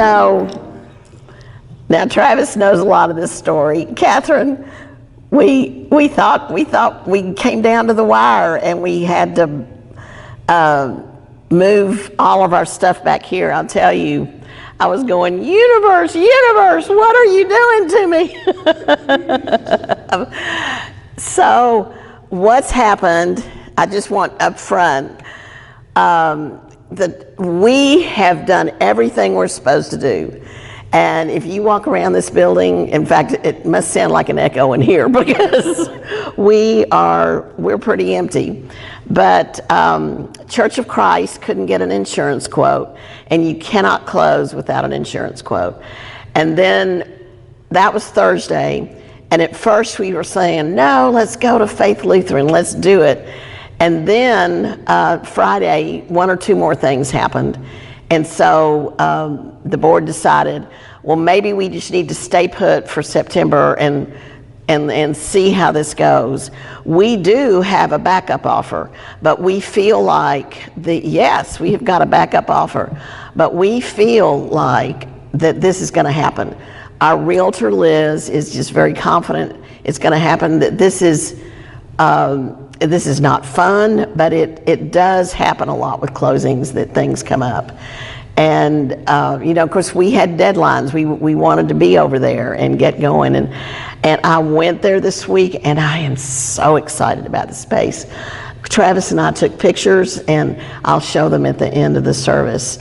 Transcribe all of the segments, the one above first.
So, now Travis knows a lot of this story. Catherine, we thought we came down to the wire and we had to move all of our stuff back here. I'll tell you, I was going, universe, what are you doing to me? So what's happened, I just want up front, that we have done everything we're supposed to do. And if you walk around this building, in fact, it must sound like an echo in here because we're pretty empty. But Church of Christ couldn't get an insurance quote, and you cannot close without an insurance quote. And then that was Thursday, and at first we were saying, no, let's go to Faith Lutheran, let's do it. And then Friday, one or two more things happened. And so the board decided, well, maybe we just need to stay put for September and see how this goes. We do have a backup offer, but we feel like yes, we have got a backup offer, but we feel like that this is gonna happen. Our realtor, Liz, is just very confident it's gonna happen, that this is not fun, but it does happen a lot with closings, that things come up. And of course we had deadlines. We wanted to be over there and get going. And I went there this week and I am so excited about the space. Travis and I took pictures and I'll show them at the end of the service.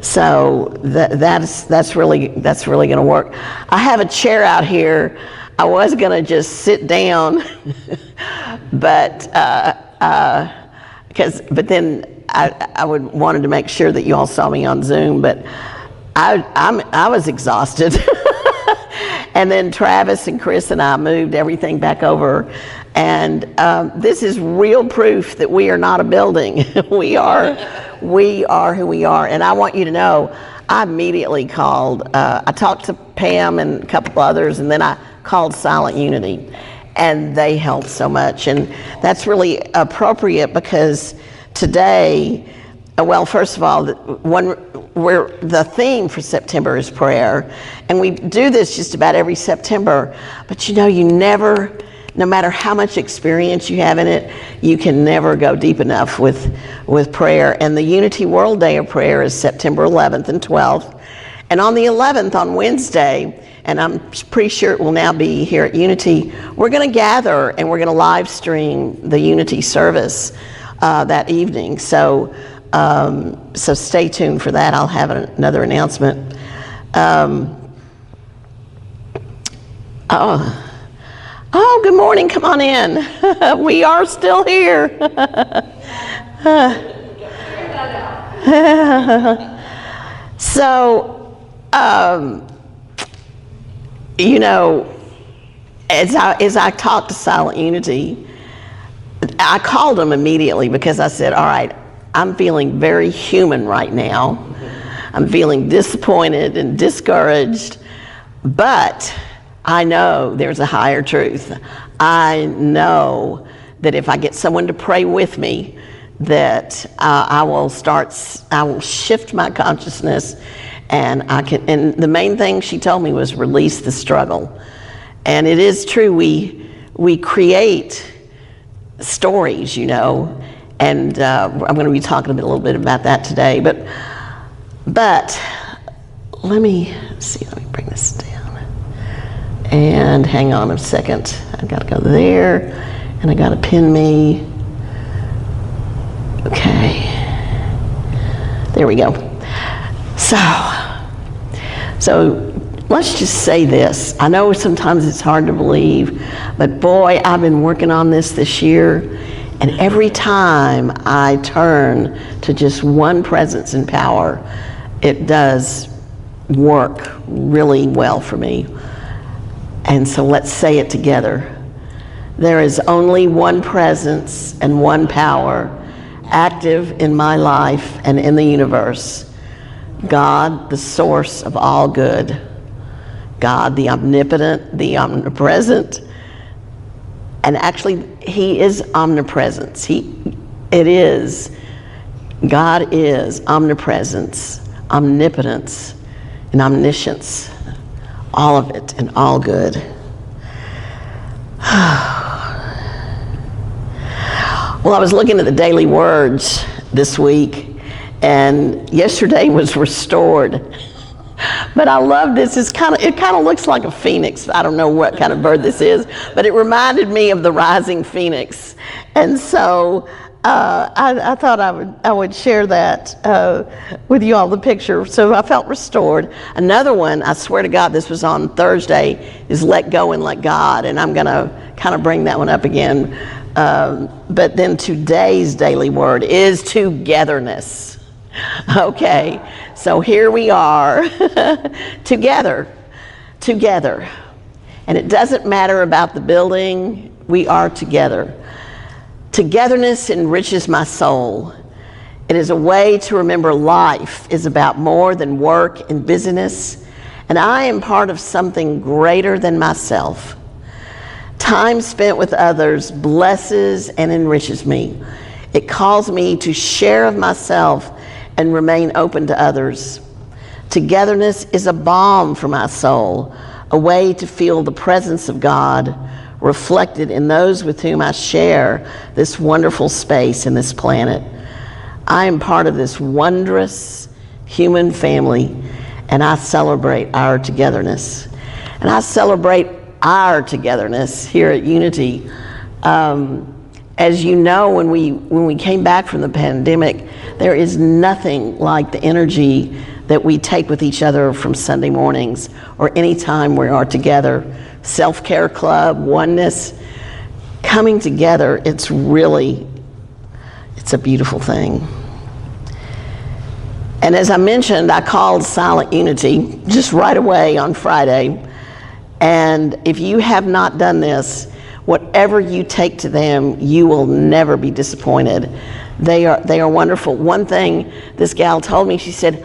So that's really gonna work. I have a chair out here. I was gonna just sit down, but then I wanted to make sure that you all saw me on Zoom, but I was exhausted. And then Travis and Chris and I moved everything back over, and this is real proof that we are not a building. we are who we are. And I want you to know, I immediately called. I talked to Pam and a couple others, and then I called Silent Unity, and they helped so much. And that's really appropriate because today, well, first of all, the theme for September is prayer, and we do this just about every September, but you never, no matter how much experience you have in it, you can never go deep enough with prayer. And the Unity World Day of Prayer is September 11th and 12th, and on the 11th, on Wednesday, and I'm pretty sure it will now be here at Unity, we're gonna gather and we're gonna live stream the Unity service that evening. So stay tuned for that. I'll have another announcement. Oh, good morning, come on in. We are still here. So, as I talked to Silent Unity, I called them immediately because I said, all right, I'm feeling very human right now. I'm feeling disappointed and discouraged, but I know there's a higher truth. I know that if I get someone to pray with me, that I will shift my consciousness, and and the main thing she told me was release the struggle. And it is true, we create stories, and I'm going to be talking a little bit about that today, but let me bring this down, and hang on a second, I've got to go there, and I got to pin me, okay, there we go. So let's just say this. I know sometimes it's hard to believe, but boy, I've been working on this year, and every time I turn to just one presence and power, it does work really well for me. And so let's say it together. There is only one presence and one power active in my life and in the universe. God, the source of all good. God, the omnipotent, the omnipresent, and actually he is omnipresence. God is omnipresence, omnipotence. and omniscience, all of it and all good. Well, I was looking at the daily words this week, and yesterday was restored. But I love this. It kind of looks like a phoenix. I don't know what kind of bird this is, but it reminded me of the rising phoenix. And so I thought I would share that with you all, the picture. So I felt restored. Another one, I swear to God, this was on Thursday, is let go and let God. And I'm going to kind of bring that one up again. But then today's daily word is togetherness. Okay, so here we are together. And it doesn't matter about the building, we are together. Togetherness enriches my soul. It is a way to remember life is about more than work and busyness, and I am part of something greater than myself. Time spent with others blesses and enriches me. It calls me to share of myself and remain open to others. Togetherness is a balm for my soul, a way to feel the presence of God reflected in those with whom I share this wonderful space in this planet. I am part of this wondrous human family, and I celebrate our togetherness. And I celebrate our togetherness here at Unity. As you know, when we came back from the pandemic, there is nothing like the energy that we take with each other from Sunday mornings or any time we are together. Self-care club, oneness, coming together, it's a beautiful thing. And as I mentioned, I called Silent Unity just right away on Friday. And if you have not done this, whatever you take to them, you will never be disappointed. They are wonderful. One thing this gal told me, she said,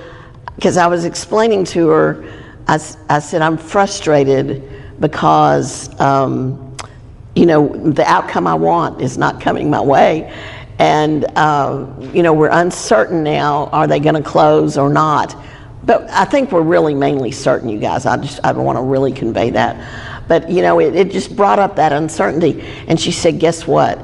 because I was explaining to her, I said, I'm frustrated because, the outcome I want is not coming my way. And, we're uncertain now, are they going to close or not? But I think we're really mainly certain, you guys. I want to really convey that. But, it just brought up that uncertainty. And she said, guess what?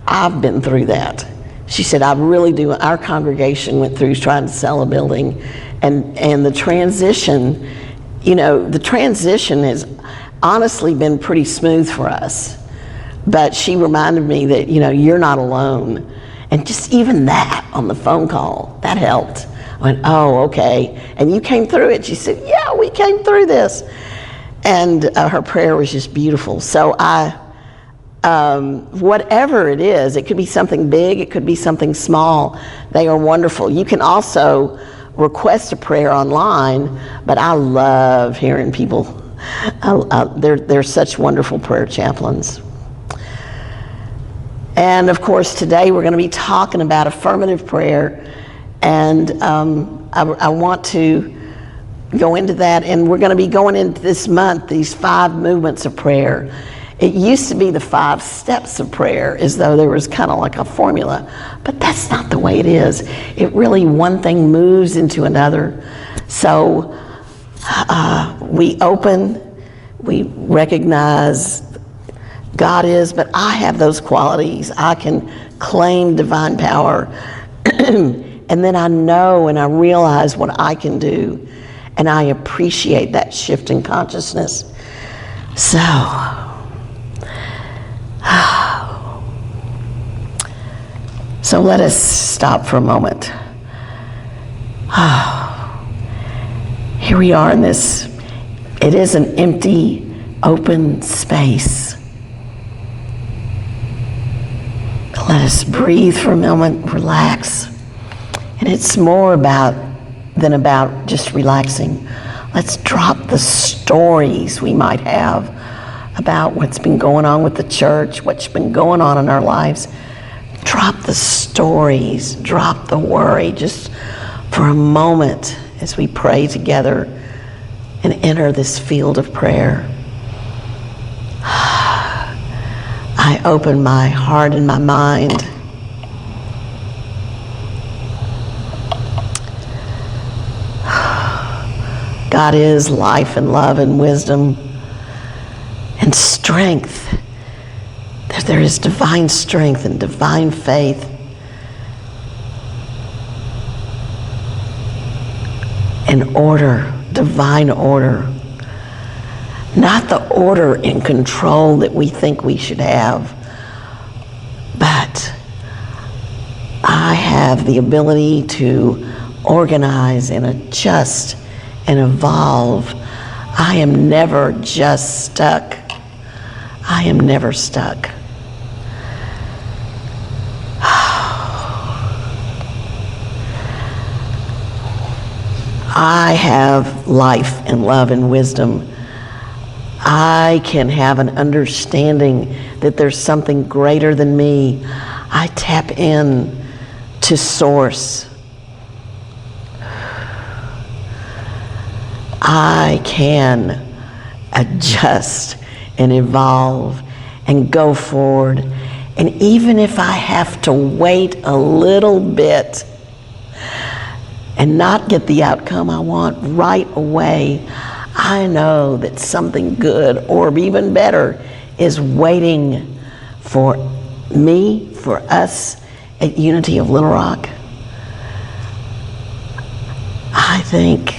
I've been through that. She said, I really do. Our congregation went through trying to sell a building. And the transition, the transition has honestly been pretty smooth for us. But she reminded me that, you're not alone. And just even that on the phone call, that helped. I went, oh, okay. And you came through it. She said, yeah, we came through this. And her prayer was just beautiful. So whatever it is, it could be something big, it could be something small. They are wonderful. You can also request a prayer online, but I love hearing people. They're such wonderful prayer chaplains. And of course, today we're going to be talking about affirmative prayer. And I want to go into that, and we're going to be going into this month, these 5 movements of prayer. It used to be the 5 steps of prayer, as though there was kind of like a formula, but that's not the way it is. It really, one thing moves into another. So we open, we recognize God is, but I have those qualities. I can claim divine power. And then I know and I realize what I can do. And I appreciate that shift in consciousness. So, let us stop for a moment. Here we are in this, it is an empty, open space. Let us breathe for a moment, relax. And it's more than about just relaxing. Let's drop the stories we might have about what's been going on with the church, what's been going on in our lives. Drop the stories, drop the worry, just for a moment as we pray together and enter this field of prayer. I open my heart and my mind. God is life and love and wisdom and strength. That there is divine strength and divine faith. And order, divine order. Not the order and control that we think we should have, but I have the ability to organize and adjust and evolve. I am never just stuck. I am never stuck. I have life and love and wisdom. I can have an understanding that there's something greater than me. I tap in to source. I can adjust and evolve and go forward. And even if I have to wait a little bit and not get the outcome I want right away, I know that something good or even better is waiting for me, for us at Unity of Little Rock. I think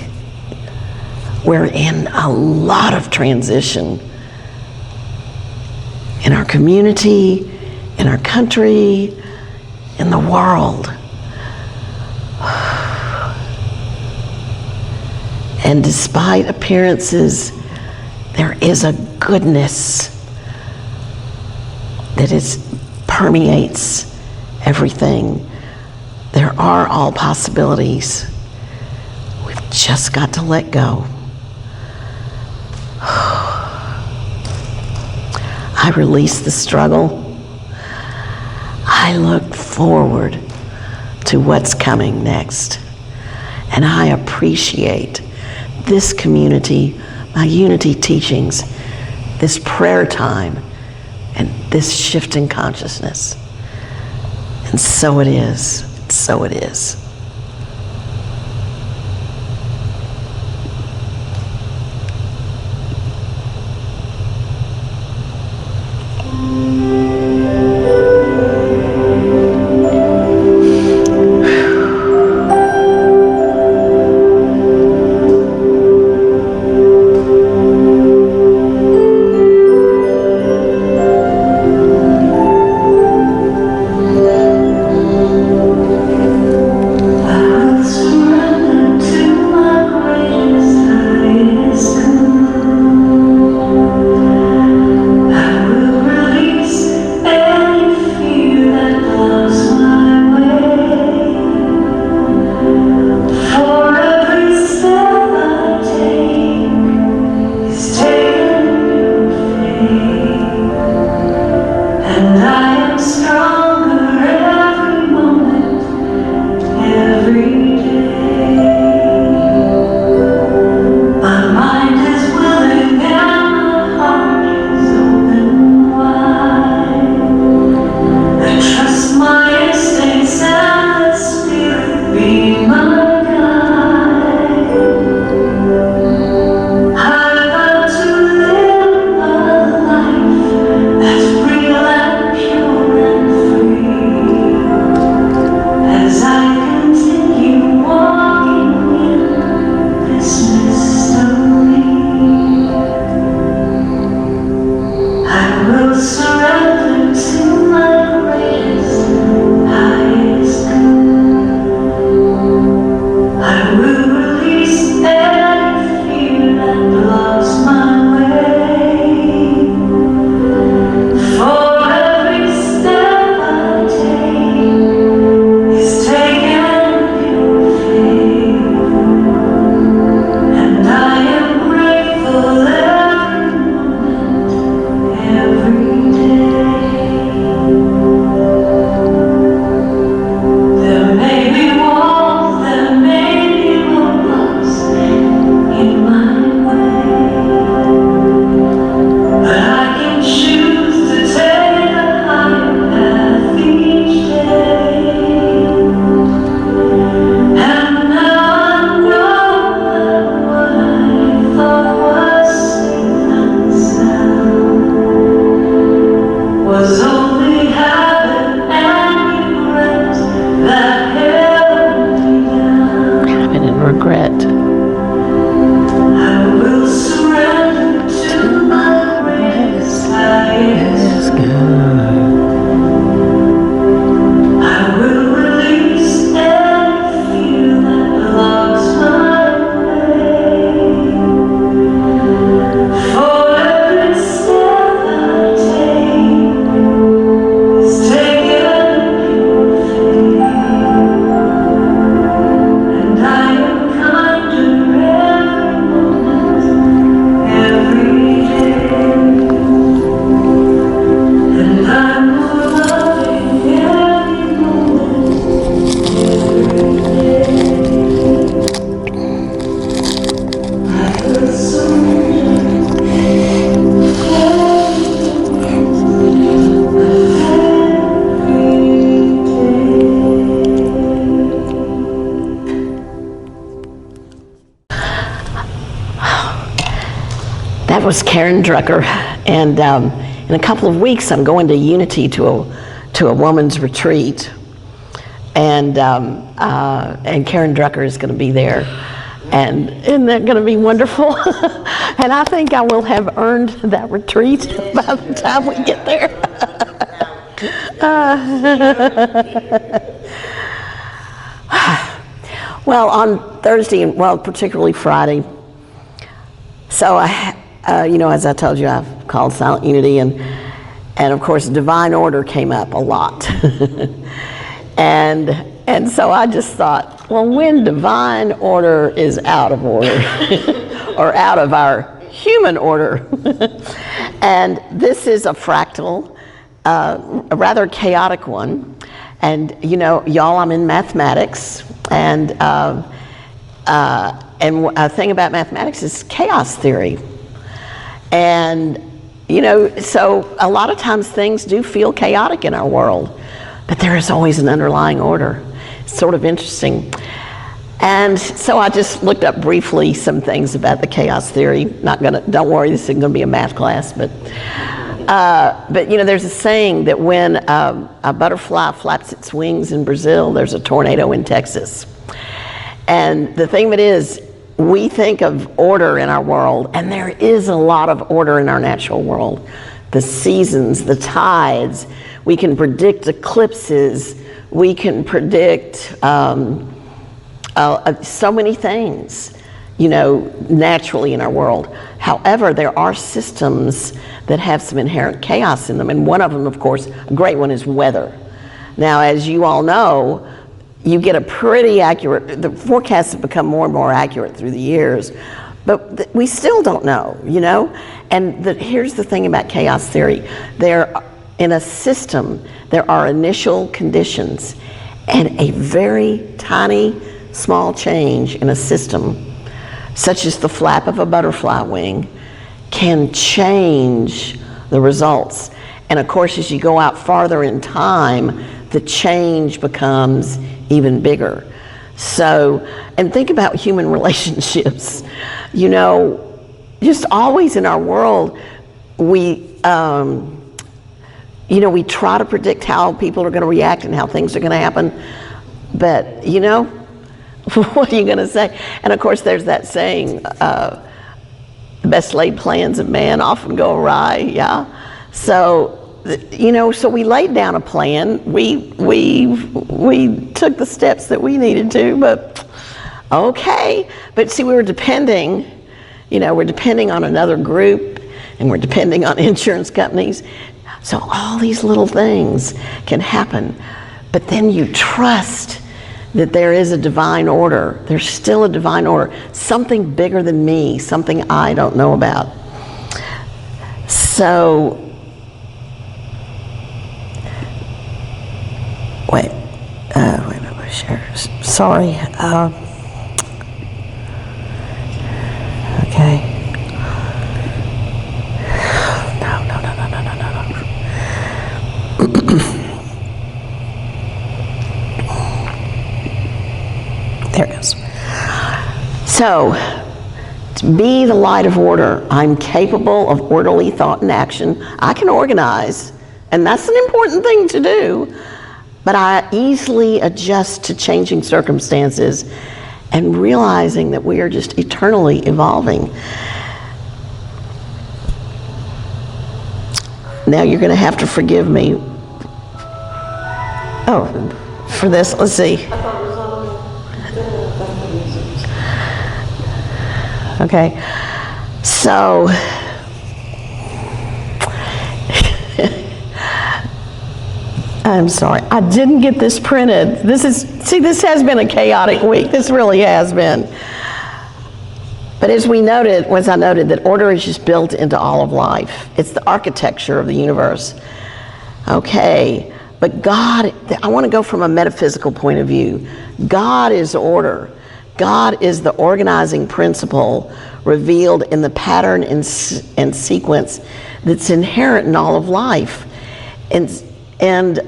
we're in a lot of transition in our community, in our country, in the world. And despite appearances, there is a goodness that permeates everything. There are all possibilities. We've just got to let go. I release the struggle. I look forward to what's coming next. And I appreciate this community, my Unity teachings, this prayer time, and this shift in consciousness. And so it is. So it is. That was Karen Drucker, and in a couple of weeks I'm going to Unity to a woman's retreat, and Karen Drucker is going to be there, and isn't that going to be wonderful? And I think I will have earned that retreat by the time we get there. Well, on Thursday, and well, particularly Friday, so as I told you, I've called Silent Unity, and of course, divine order came up a lot. and so I just thought, well, when divine order is out of order, or out of our human order, and this is a fractal, a rather chaotic one, and y'all, I'm in mathematics, and a thing about mathematics is chaos theory. And, so a lot of times things do feel chaotic in our world, but there is always an underlying order. It's sort of interesting. And so I just looked up briefly some things about the chaos theory. Don't worry, this isn't gonna be a math class, but there's a saying that when a butterfly flaps its wings in Brazil, there's a tornado in Texas. And the thing of it is, we think of order in our world, and there is a lot of order in our natural world. The seasons, the tides, we can predict eclipses, we can predict so many things, naturally in our world. However, there are systems that have some inherent chaos in them, and one of them, of course, a great one, is weather. Now, as you all know, you get a pretty accurate, the forecasts have become more and more accurate through the years, but we still don't know, And here's the thing about chaos theory. In a system, there are initial conditions, and a very tiny, small change in a system, such as the flap of a butterfly wing, can change the results. And of course, as you go out farther in time, the change becomes even bigger. So, and think about human relationships. Just always in our world, we try to predict how people are going to react and how things are going to happen. But, what are you going to say? And of course, there's that saying, the best laid plans of man often go awry, yeah? So, so we laid down a plan. We took the steps that we needed to, but okay. But see, we're depending on another group, and we're depending on insurance companies. So all these little things can happen, but then you trust that there is a divine order. There's still a divine order, something bigger than me, something I don't know about. So, wait a minute, share. Sorry. Okay. There it goes. So, to be the light of order, I'm capable of orderly thought and action. I can organize, and that's an important thing to do, but I easily adjust to changing circumstances and realizing that we are just eternally evolving. Now you're going to have to forgive me. Oh, for this, let's see. Okay, so I'm sorry, I didn't get this printed. This has been a chaotic week. This really has been. But as I noted that order is just built into all of life. It's the architecture of the universe. Okay, but God, I want to go from a metaphysical point of view. God is order. God is the organizing principle revealed in the pattern and sequence that's inherent in all of life. And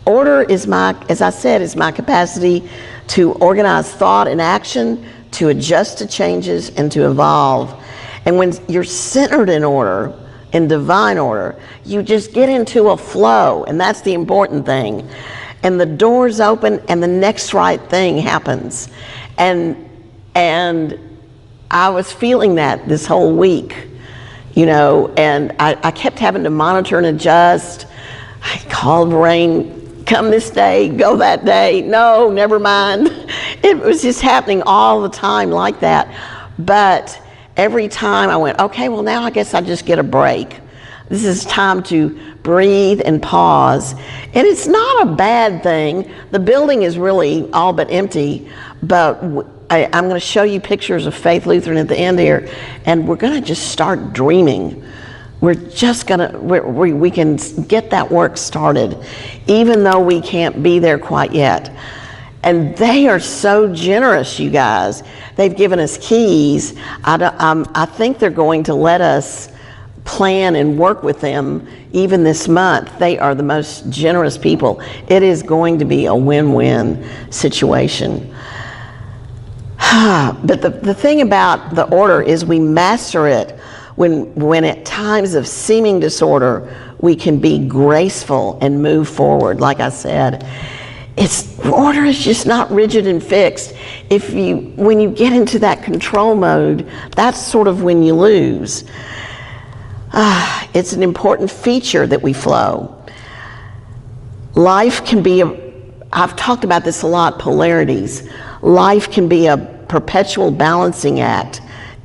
order is as I said, is my capacity to organize thought and action, to adjust to changes, and to evolve. And when you're centered in order, in divine order, you just get into a flow, and that's the important thing. And the doors open and the next right thing happens. And I was feeling that this whole week, you know, and I kept having to monitor and adjust. I called Rain, come this day, go that day. No, never mind. It was just happening all the time like that. But every time I went, okay, well now I guess I just get a break. This is time to breathe and pause. And it's not a bad thing. The building is really all but empty, but I'm going to show you pictures of Faith Lutheran at the end here, and we're going to just start dreaming. We're just going to, we can get that work started, even though we can't be there quite yet. And they are so generous, you guys. They've given us keys. I think they're going to let us plan and work with them even this month. They are the most generous people. It is going to be a win-win situation. But the thing about the order is we master it when at times of seeming disorder, we can be graceful and move forward. Like I said, order is just not rigid and fixed. When you get into that control mode, that's sort of when you lose. It's an important feature that we flow. Life can be I've talked about this a lot, polarities. Life can be a perpetual balancing act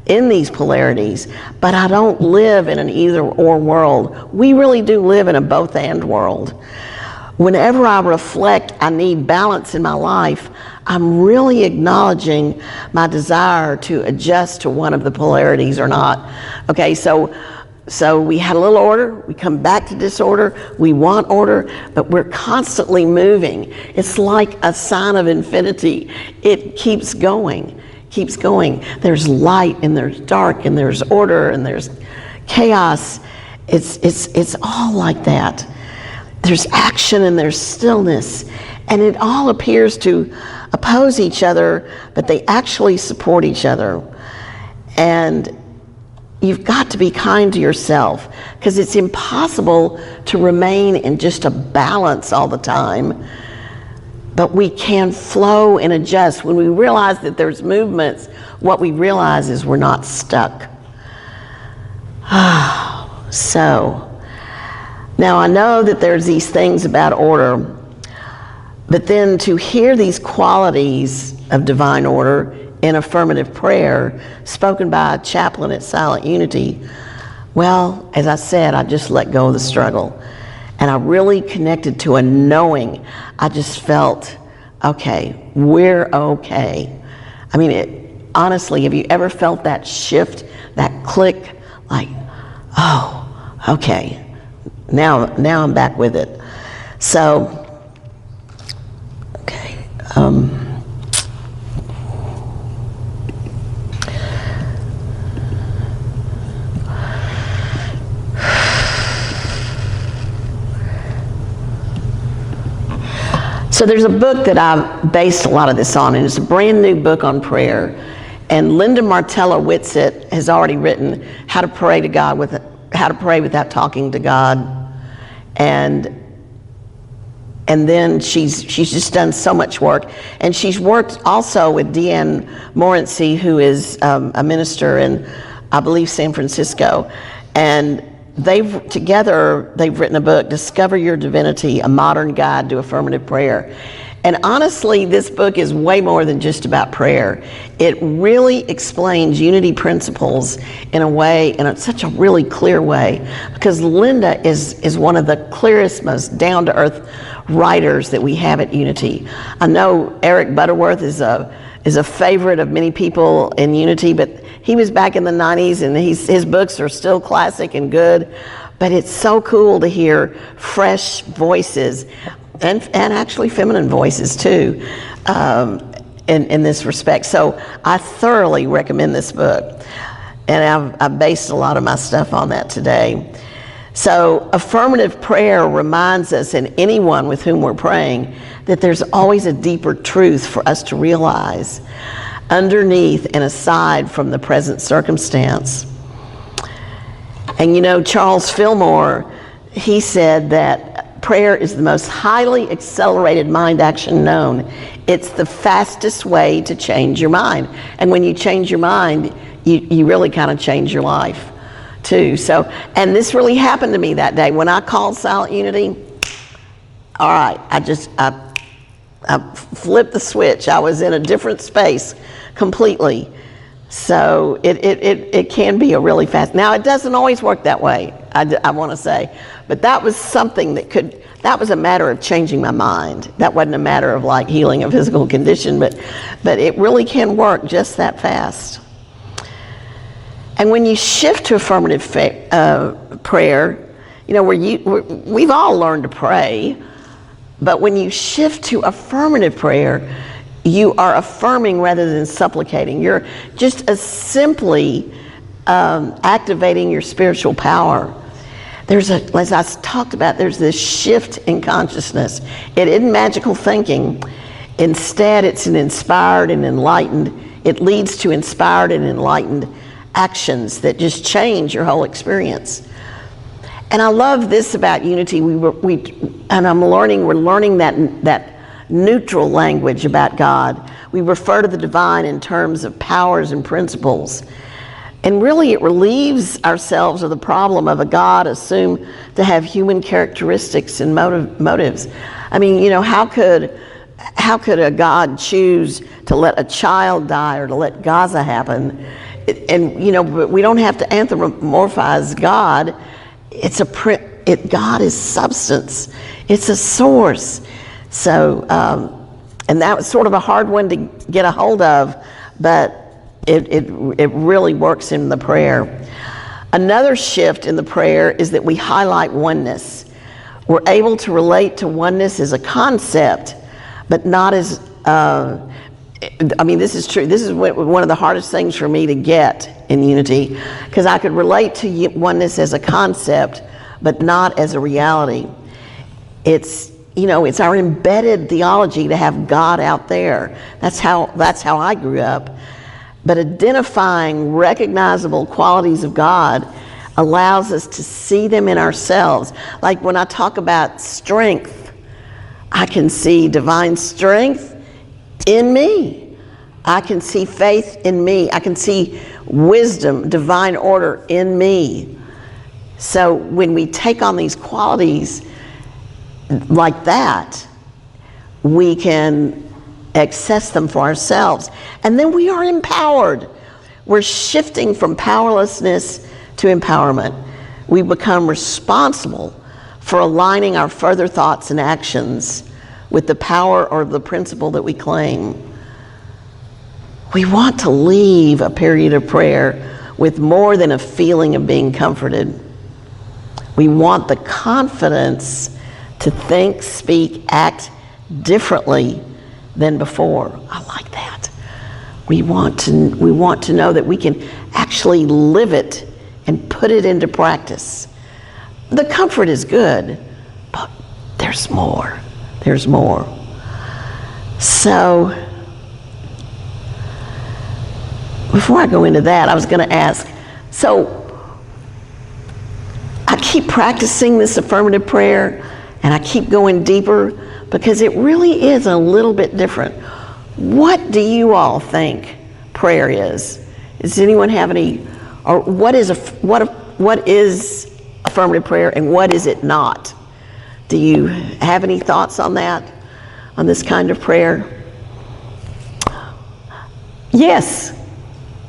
in these polarities, but I don't live in an either or world. We really do live in a both and world. Whenever I reflect I need balance in my life, I'm really acknowledging my desire to adjust to one of the polarities or not. Okay, so we had a little order, we come back to disorder, we want order, but we're constantly moving. It's like a sign of infinity. It keeps going, keeps going. There's light and there's dark and there's order and there's chaos. It's all like that. There's action and there's stillness, and it all appears to oppose each other, but they actually support each other. And you've got to be kind to yourself, because it's impossible to remain in just a balance all the time. But we can flow and adjust. When we realize that there's movements, what we realize is we're not stuck. So, now I know that there's these things about order, but then to hear these qualities of divine order in affirmative prayer spoken by a chaplain at Silent Unity, well, as I said, I just let go of the struggle. And I really connected to a knowing. I just felt, okay, we're okay. I mean, honestly, have you ever felt that shift, that click, like, oh, okay, now I'm back with it. So, okay. So there's a book that I've based a lot of this on, and it's a brand new book on prayer. And Linda Martella Whitsitt has already written How to Pray Without Talking to God. And then she's just done so much work. And she's worked also with Deanne Morency, who is a minister in, I believe, San Francisco. And they've written a book, Discover Your Divinity, A Modern Guide to Affirmative Prayer. And honestly, this book is way more than just about prayer. It really explains unity principles in such a really clear way, because Linda is one of the clearest, most down-to-earth writers that we have at Unity. I know Eric Butterworth is a favorite of many people in Unity, but he was back in the 90s, and his books are still classic and good. But it's so cool to hear fresh voices, and actually feminine voices too, in this respect. So I thoroughly recommend this book, and I've based a lot of my stuff on that today. So affirmative prayer reminds us, and anyone with whom we're praying, that there's always a deeper truth for us to realize underneath and aside from the present circumstance. And you know, Charles Fillmore, he said that prayer is the most highly accelerated mind action known. It's the fastest way to change your mind. And when you change your mind, you really kind of change your life too. So, and this really happened to me that day. When I called Silent Unity, all right, I flipped the switch. I was in a different space completely. So it can be a really fast. Now, it doesn't always work that way, I want to say. But that was something that was a matter of changing my mind. That wasn't a matter of like healing a physical condition, but it really can work just that fast. And when you shift to affirmative prayer, you know, we've all learned to pray, but when you shift to affirmative prayer, you are affirming rather than supplicating. You're just simply activating your spiritual power. As I talked about, there's this shift in consciousness. It isn't magical thinking. Instead, it's an inspired and enlightened. It leads to inspired and enlightened actions that just change your whole experience. And I love this about Unity. And we're learning that neutral language about God. We refer to the divine in terms of powers and principles. And really it relieves ourselves of the problem of a God assumed to have human characteristics and motives. I mean, you know, how could a God choose to let a child die or to let Gaza happen? And, you know, but we don't have to anthropomorphize God. God is substance. It's a source. So, and that was sort of a hard one to get a hold of, but it really works in the prayer. Another shift in the prayer is that we highlight oneness. We're able to relate to oneness as a concept, but not as, I mean, this is true. This is one of the hardest things for me to get in Unity, because I could relate to oneness as a concept, but not as a reality. It's, you know, it's our embedded theology to have God out there. That's how I grew up. But identifying recognizable qualities of God allows us to see them in ourselves. Like when I talk about strength, I can see divine strength in me. I can see faith in me. I can see wisdom, divine order in me. So when we take on these qualities like that, we can access them for ourselves. And then we are empowered. We're shifting from powerlessness to empowerment. We become responsible for aligning our further thoughts and actions with the power or the principle that we claim. We want to leave a period of prayer with more than a feeling of being comforted. We want the confidence to think, speak, act differently than before. I like that. We want to know that we can actually live it and put it into practice. The comfort is good, but there's more. There's more. So, before I go into that, I was going to ask, so I keep practicing this affirmative prayer and I keep going deeper because it really is a little bit different. What do you all think prayer is? Does anyone have any, or what is affirmative prayer and what is it not? Do you have any thoughts on that, on this kind of prayer? Yes.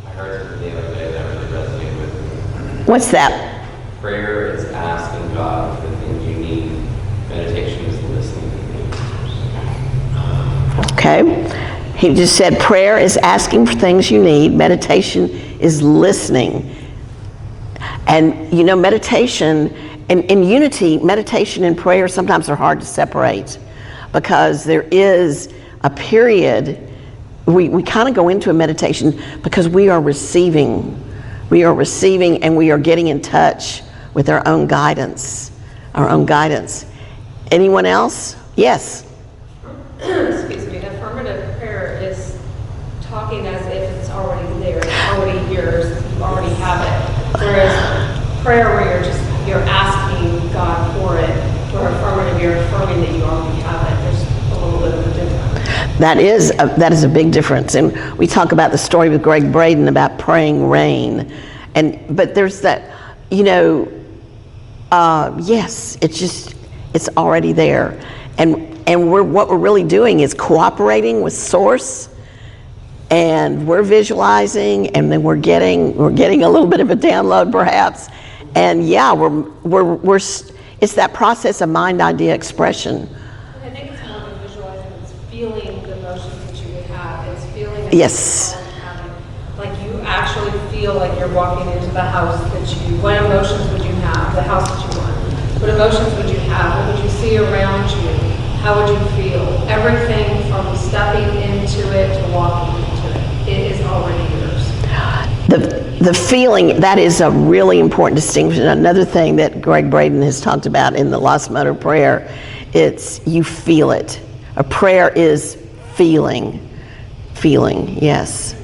I heard the other day that really resonated with me. What's that? Prayer is asking God for the things you need. Meditation is listening to things. Okay. He just said prayer is asking for things you need. Meditation is listening. And you know, meditation, in Unity, meditation and prayer sometimes are hard to separate because there is a period, we kind of go into a meditation because we are receiving. We are receiving and we are getting in touch with our own guidance. Our own guidance. Anyone else? Yes. Excuse me. Affirmative prayer is talking as if it's already there, it's already yours, you already have it. Whereas prayer where you're asking God for it, or affirmative, you're affirming that you already have it. There's a little bit of a difference. That is a big difference. And we talk about the story with Greg Braden about praying rain. But there's that, yes, it's already there. And what we're really doing is cooperating with Source, and we're visualizing, and then we're getting a little bit of a download perhaps. And yeah, it's that process of mind idea expression. I think it's more than visualizing, it's feeling the emotions that you would have. It's feeling Yes. like you actually feel like you're walking into the house what emotions would you have, the house that you want? What emotions would you have? What would you see around you? How would you feel? Everything from stepping into it to walking into it, it is already yours. The feeling, that is a really important distinction. Another thing that Greg Braden has talked about in the Lost Motor prayer, it's you feel it. A prayer is feeling, yes.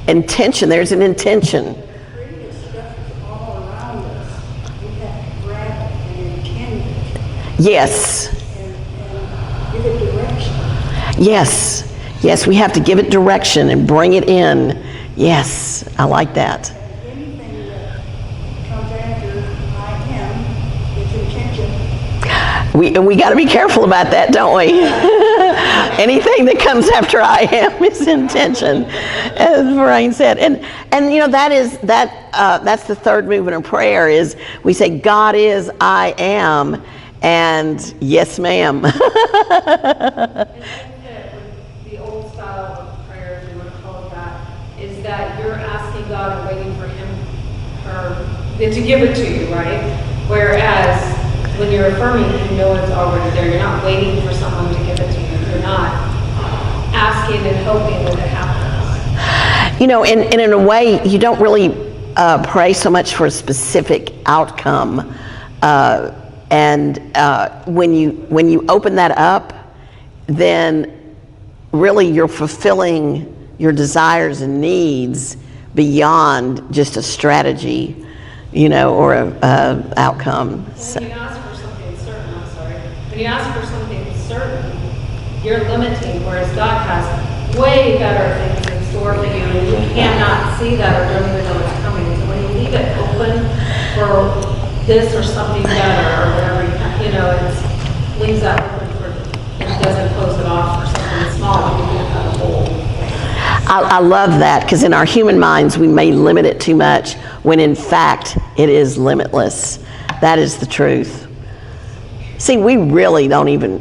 Intention, there's an intention. Creative stuff is all around us. We have to grab it and intend it Yes, and give it direction. yes, we have to give it direction and bring it in. Yes, I like that. Anything that comes after I am is intention. We got to be careful about that, don't we? Anything that comes after I am is intention, as Lorraine said. And that's the third movement of prayer is we say, God is, I am, and yes, ma'am. And I think that with the old style of prayer, if you want to call it that, is that you're asking God and waiting for Him to give it to you, right? Whereas when you're affirming, you know it's already there. You're not waiting for someone to give it to you. You're not asking and hoping that it happens. And in a way, you don't really pray so much for a specific outcome. When you open that up, then really you're fulfilling your desires and needs beyond just a strategy, or a outcome. So. When you ask for something certain, when you ask for something certain, you're limiting, whereas God has way better things in store for you, and you cannot see that or don't even know it's coming. So when you leave it open for this or something better or whatever, it leaves that open it doesn't close it off for something small, you can have a hole. I love that, because in our human minds we may limit it too much when in fact it is limitless. That is the truth. See, we really don't even,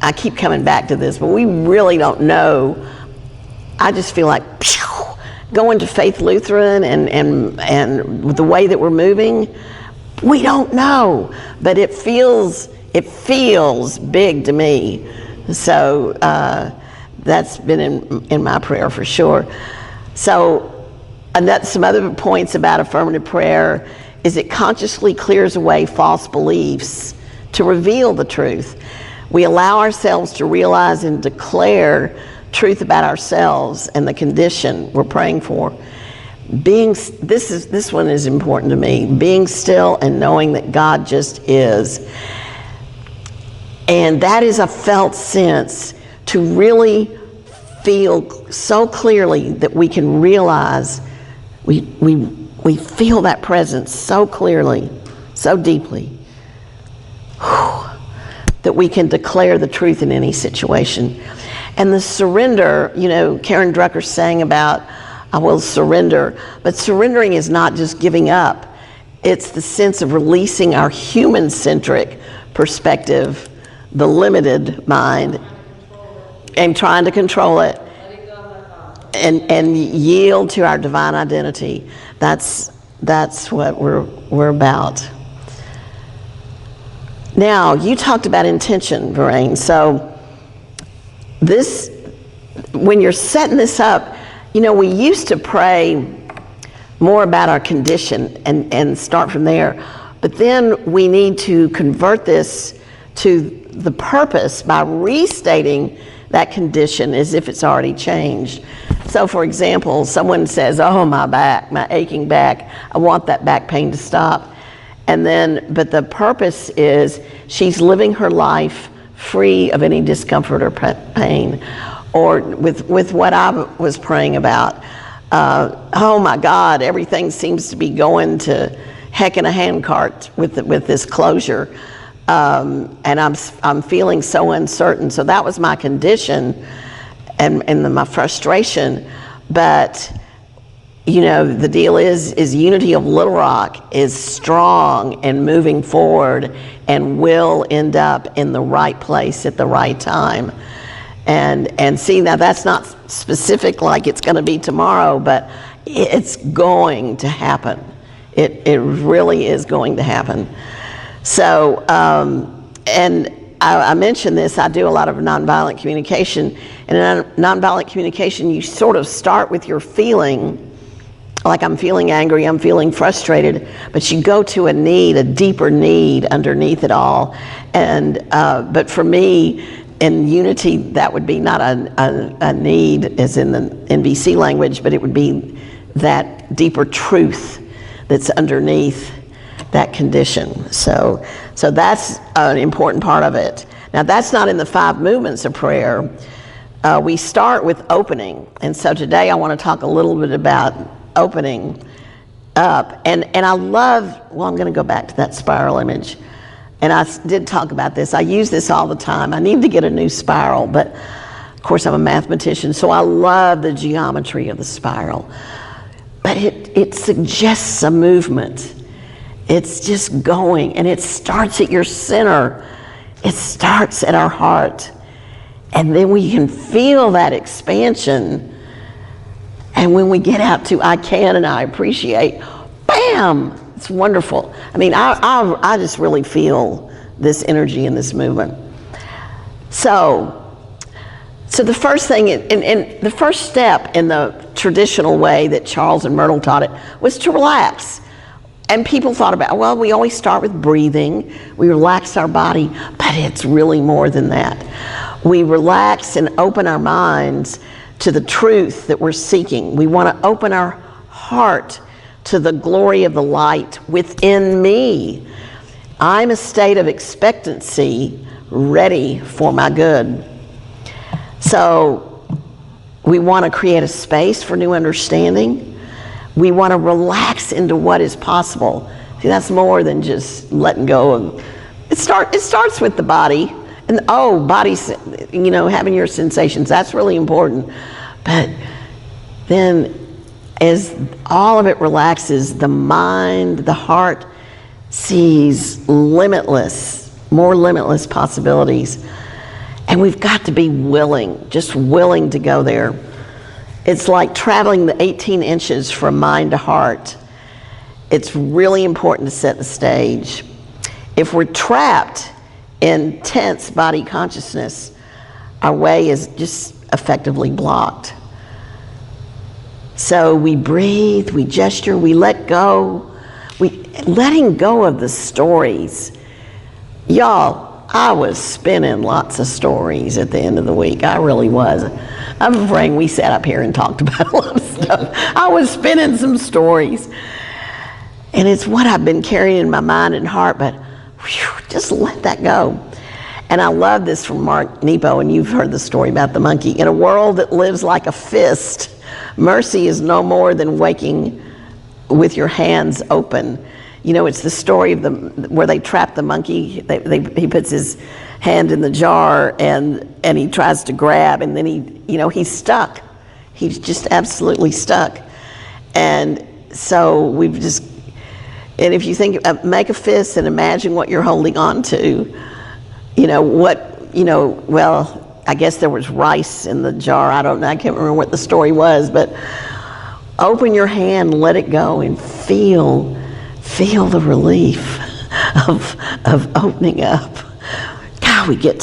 I keep coming back to this, but we really don't know. I just feel like going to Faith Lutheran and with the way that we're moving, we don't know, but it feels big to me. So that's been in my prayer for sure. So some other points about affirmative prayer is it consciously clears away false beliefs to reveal the truth. We allow ourselves to realize and declare truth about ourselves and the condition we're praying for. This one is important to me. Being still and knowing that God just is. And that is a felt sense to really feel so clearly that we can realize we feel that presence so clearly, so deeply, that we can declare the truth in any situation. And the surrender, Karen Drucker sang about, I will surrender, but surrendering is not just giving up. It's the sense of releasing our human-centric perspective, the limited mind, and trying to control it, and yield to our divine identity. That's what we're about. Now, you talked about intention, Lorraine. So when you're setting this up, we used to pray more about our condition and start from there. But then we need to convert this to the purpose by restating that condition as if it's already changed. So for example, someone says, oh, my back, my aching back, I want that back pain to stop. And then, but the purpose is she's living her life free of any discomfort or pain. Or with what I was praying about, oh my God, everything seems to be going to heck in a handcart with this closure. And I'm feeling so uncertain. So that was my condition and my frustration. But you know, the deal is Unity of Little Rock is strong and moving forward and will end up in the right place at the right time. And see, now that's not specific like it's going to be tomorrow, but it's going to happen. It really is going to happen. So, and I mentioned this, I do a lot of nonviolent communication. And in nonviolent communication, you sort of start with your feeling, like I'm feeling angry, I'm feeling frustrated, but you go to a need, a deeper need underneath it all. And, but for me, in Unity, that would be not a need as in the NVC language, but it would be that deeper truth that's underneath that condition. So that's an important part of it. Now that's not in the 5 movements of prayer. We start with opening. And so today I want to talk a little bit about opening up. And I love, well, I'm going to go back to that spiral image. And I did talk about this. I use this all the time. I need to get a new spiral, but of course I'm a mathematician, so I love the geometry of the spiral. But it suggests a movement. It's just going, and it starts at your center. It starts at our heart. And then we can feel that expansion. And when we get out to I can and I appreciate, bam! It's wonderful. I mean, I just really feel this energy in this movement. So the first thing, and the first step in the traditional way that Charles and Myrtle taught it was to relax. And people thought about, well, we always start with breathing. We relax our body, but it's really more than that. We relax and open our minds to the truth that we're seeking. We want to open our heart to the glory of the light within me. I'm a state of expectancy, ready for my good. So we want to create a space for new understanding. We want to relax into what is possible. See, that's more than just letting go of, it starts with the body. And body's, you know, having your sensations, that's really important. But then as all of it relaxes, the mind, the heart sees limitless, more limitless possibilities. And we've got to be willing, just willing to go there. It's like traveling the 18 inches from mind to heart. It's really important to set the stage. If we're trapped in tense body consciousness, our way is just effectively blocked. So we breathe, we gesture, we let go. Letting go of the stories. Y'all, I was spinning lots of stories at the end of the week. I really was. I'm afraid we sat up here and talked about a lot of stuff. I was spinning some stories. And it's what I've been carrying in my mind and heart, but whew, just let that go. And I love this from Mark Nepo, and you've heard the story about the monkey. In a world that lives like a fist, mercy is no more than waking with your hands open. You know, it's the story of where they trap the monkey. He puts his hand in the jar and he tries to grab, and then he's stuck. He's just absolutely stuck. And so and if you think, make a fist and imagine what you're holding on to. Well, I guess there was rice in the jar. I don't know. I can't remember what the story was, but open your hand, let it go, and feel the relief of opening up. God, we get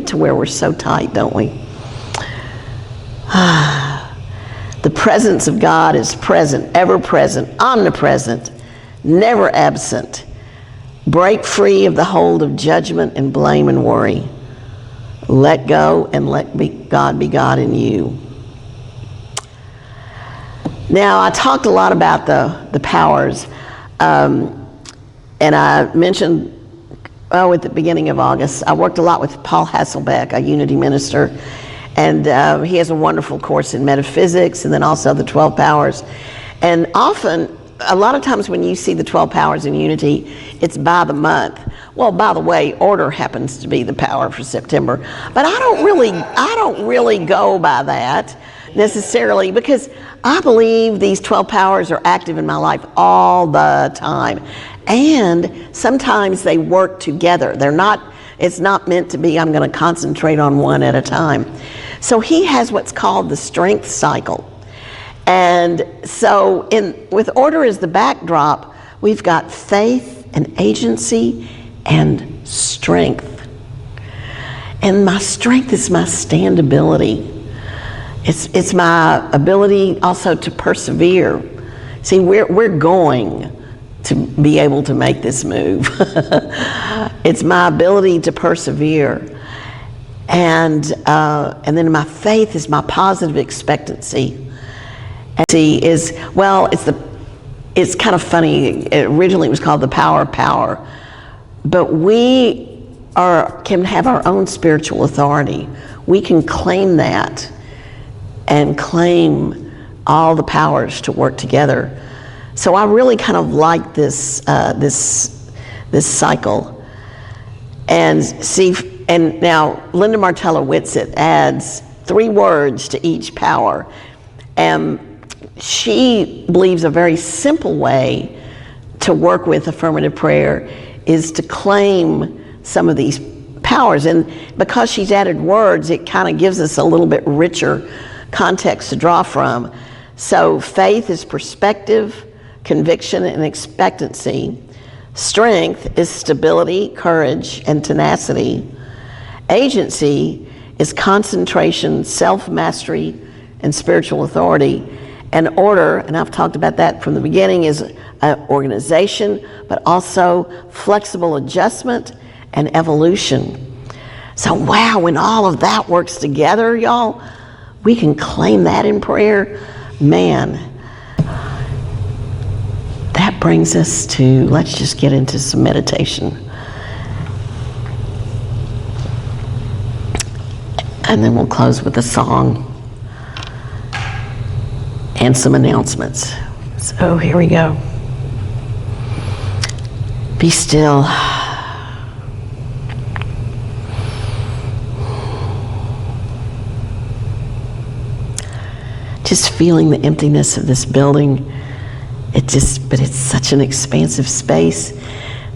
to where we're so tight, don't we? The presence of God is present, ever present, omnipresent, never absent. Break free of the hold of judgment and blame and worry. Let go and let God be God in you. Now, I talked a lot about the powers, and I mentioned, at the beginning of August, I worked a lot with Paul Hasselbeck, a Unity minister, and he has a wonderful course in metaphysics and then also the 12 powers. And often, a lot of times when you see the 12 powers in Unity, it's by the month. Well, by the way, order happens to be the power for September, but I don't really go by that necessarily, because I believe these 12 powers are active in my life all the time. And sometimes they work together. It's not meant to be, I'm going to concentrate on one at a time. So he has what's called the strength cycle. And so with order as the backdrop, we've got faith and agency and strength. And my strength is my standability. It's my ability also to persevere. See, we're going to be able to make this move. It's my ability to persevere. And then my faith is my positive expectancy. And see it's kind of funny. Originally it was called the power of power, but we can have our own spiritual authority. We can claim that and claim all the powers to work together. So I really kind of like this cycle. And now Linda Martella Whitsitt adds 3 words to each power. And she believes a very simple way to work with affirmative prayer is to claim some of these powers. And because she's added words, it kind of gives us a little bit richer context to draw from. So faith is perspective, conviction, and expectancy. Strength is stability, courage, and tenacity. Agency is concentration, self-mastery, and spiritual authority. And order, and I've talked about that from the beginning, is organization, but also flexible adjustment and evolution. So wow, when all of that works together, y'all, we can claim that in prayer. Man, that brings us to, let's just get into some meditation. And then we'll close with a song and some announcements. So here we go. Be still. Just feeling the emptiness of this building. But it's such an expansive space.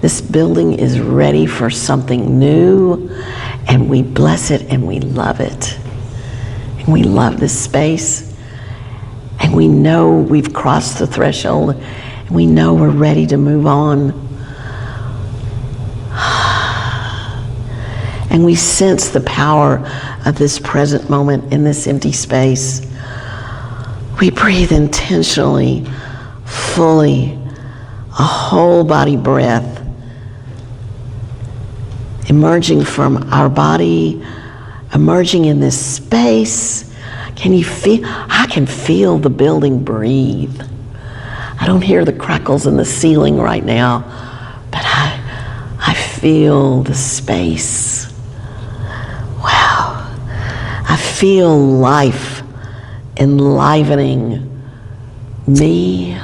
This building is ready for something new, and we bless it and we love it. And we love this space. And we know we've crossed the threshold, and we know we're ready to move on. And we sense the power of this present moment in this empty space. We breathe intentionally, fully, a whole body breath, emerging from our body, emerging in this space. Can you feel? I can feel the building breathe. I don't hear the crackles in the ceiling right now, but I feel the space. Wow. I feel life enlivening me,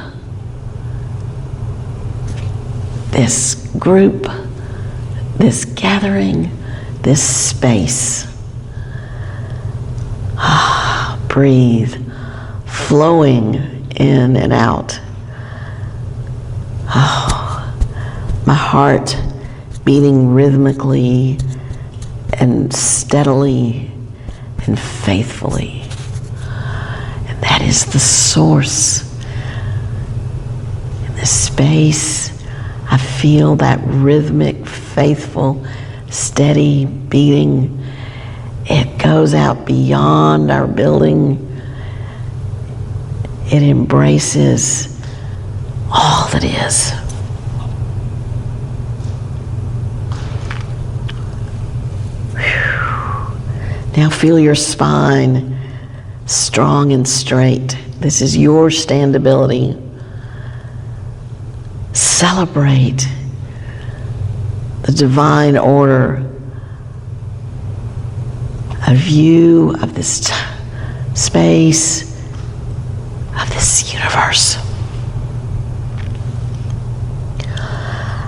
this group, this gathering, this space. Breathe, flowing in and out. Oh, my heart beating rhythmically and steadily and faithfully. And that is the source. In this space, I feel that rhythmic, faithful, steady beating. It goes out beyond our building. It embraces all that is. Whew. Now feel your spine strong and straight. This is your standability. Celebrate the divine order of you, of this space, of this universe.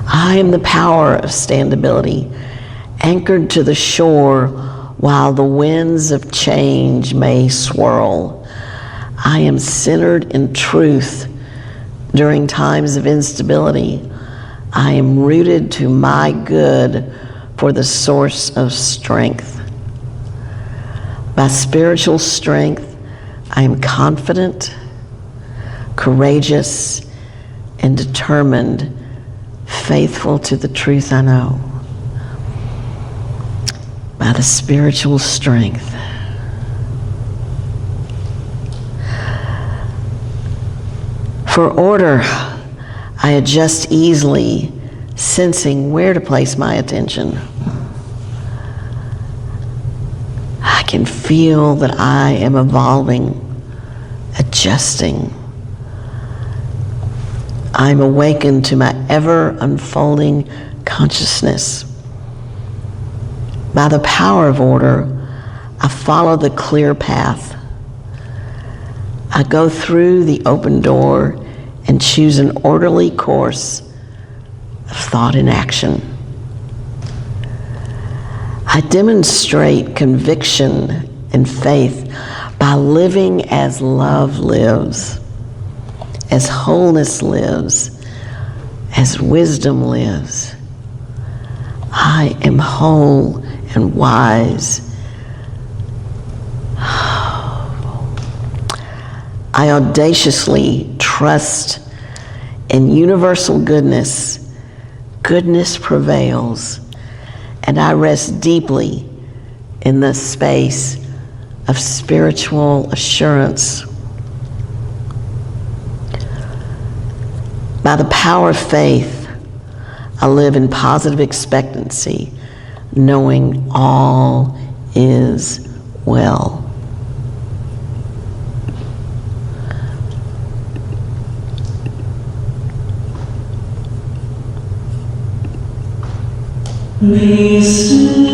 I am the power of standability, anchored to the shore while the winds of change may swirl. I am centered in truth during times of instability. I am rooted to my good for the source of strength. By spiritual strength, I am confident, courageous, and determined, faithful to the truth I know. By the spiritual strength. For order, I adjust easily, sensing where to place my attention. I can feel that I am evolving, adjusting. I'm awakened to my ever unfolding consciousness. By the power of order, I follow the clear path. I go through the open door and choose an orderly course of thought and action. I demonstrate conviction and faith by living as love lives, as wholeness lives, as wisdom lives. I am whole and wise. I audaciously trust in universal goodness. Goodness prevails, and I rest deeply in the space of spiritual assurance. By the power of faith, I live in positive expectancy, knowing all is well. Be still.